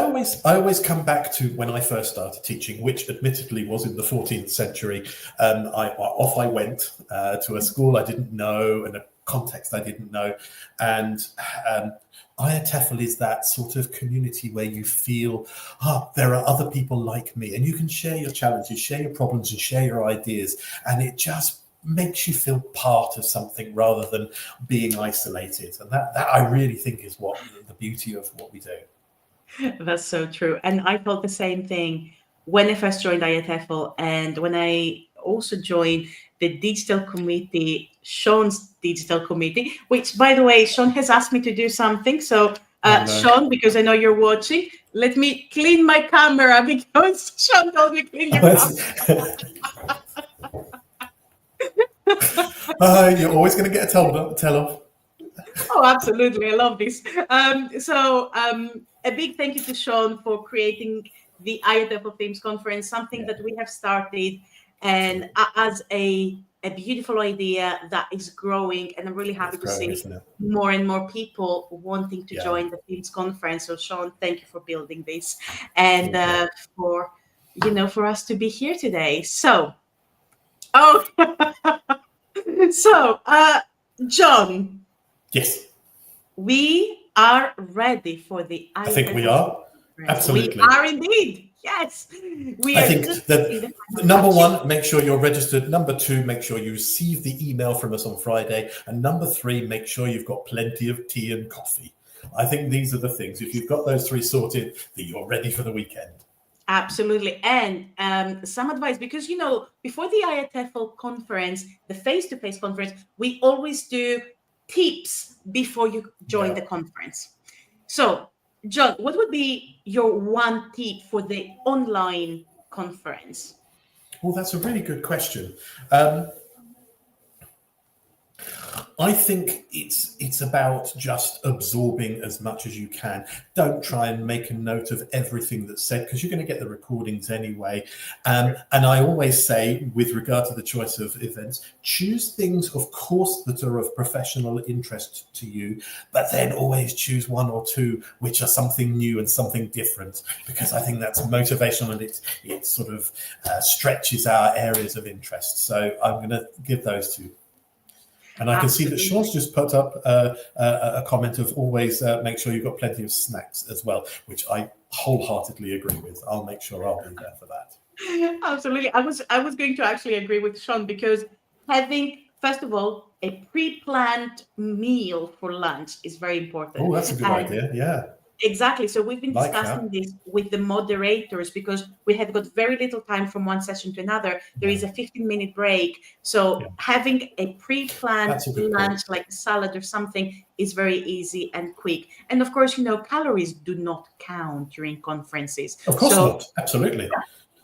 I always come back to when I first started teaching, which admittedly was in the 14th century. I went to a school I didn't know and a context I didn't know, and IATEFL is that sort of community where you feel, there are other people like me, and you can share your challenges, share your problems, and share your ideas, and it just makes you feel part of something rather than being isolated. And that I really think is what the beauty of what we do. That's so true. And I felt the same thing when I first joined IATEFL, and when I also joined the digital committee, Sean's digital committee, which, by the way, Sean has asked me to do something. So Sean, because I know you're watching, let me clean my camera, because Sean told me clean your camera. You're always going to get a tell off. Oh, absolutely. I love this. a big thank you to Sean for creating the IATEFL Themes Conference, something that we have started and as a beautiful idea that is growing. And I'm really happy to see more and more people wanting to join the Themes Conference. So Sean, thank you for building this and for us to be here today. So, John. Yes. We are ready for the IATEFL. I think we are. Absolutely. We are indeed. Yes. I think that number one, make sure you're registered. Number two, make sure you receive the email from us on Friday. And number three, make sure you've got plenty of tea and coffee. I think these are the things. If you've got those three sorted, that you're ready for the weekend. Absolutely. And some advice, because, before the IATEFL conference, the face-to-face conference, we always do tips before you join the conference. So, John, what would be your one tip for the online conference? Well, that's a really good question. I think it's about just absorbing as much as you can. Don't try and make a note of everything that's said, because you're going to get the recordings anyway. And I always say, with regard to the choice of events, choose things, of course, that are of professional interest to you, but then always choose one or two which are something new and something different, because I think that's motivational and it sort of stretches our areas of interest. So I'm going to give those two. And I can see that Sean's just put up a comment of always make sure you've got plenty of snacks as well, which I wholeheartedly agree with. I'll make sure I'll be there for that. Absolutely. I was going to actually agree with Sean, because having, first of all, a pre-planned meal for lunch is very important. Oh, that's a good idea. Yeah. Exactly. So we've been discussing this with the moderators, because we have got very little time from one session to another. There is a 15-minute break. So having a pre-planned lunch like a salad or something is very easy and quick. And of course, calories do not count during conferences. Of course not. Absolutely.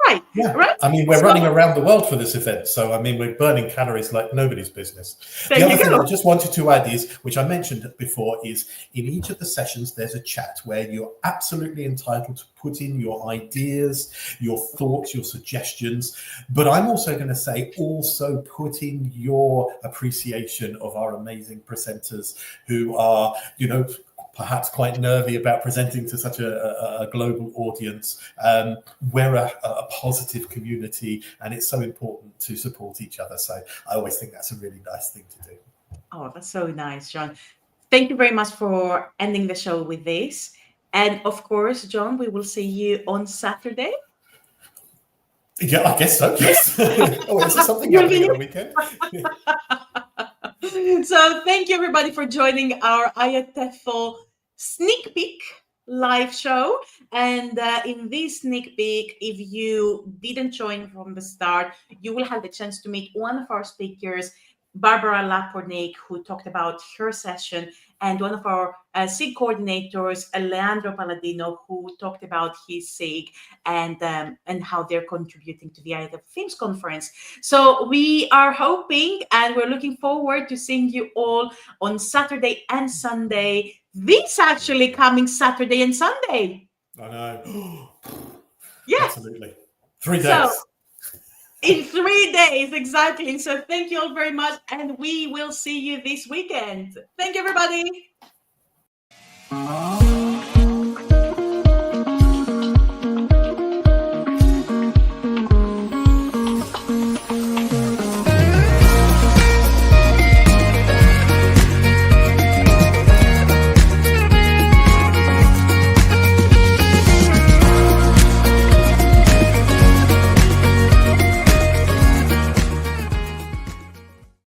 Right. Yeah. Right. I mean, we're running around the world for this event. So, I mean, we're burning calories like nobody's business. The other thing I just wanted to add is, which I mentioned before, is in each of the sessions, there's a chat where you're absolutely entitled to put in your ideas, your thoughts, your suggestions. But I'm also going to say, also put in your appreciation of our amazing presenters who are, perhaps quite nervy about presenting to such a global audience. We're a positive community, and it's so important to support each other. So I always think that's a really nice thing to do. Oh, that's so nice, John. Thank you very much for ending the show with this. And of course, John, we will see you on Saturday. Yeah, I guess so. Yes. Oh, is there something happening on the weekend? So thank you, everybody, for joining our IATEFL Sneak Peek live show. And in this sneak peek, if you didn't join from the start, you will have the chance to meet one of our speakers, Barbara Lapornik, who talked about her session, and one of our SIG coordinators, Leandro Palladino, who talked about his SIG and how they're contributing to the IATEFL Themes Conference. So we are hoping and we're looking forward to seeing you all on Saturday and Sunday. This actually coming Saturday and Sunday. I know. Yes. Absolutely. 3 days. So, in 3 days, exactly. So thank you all very much, and we will see you this weekend. Thank you, everybody.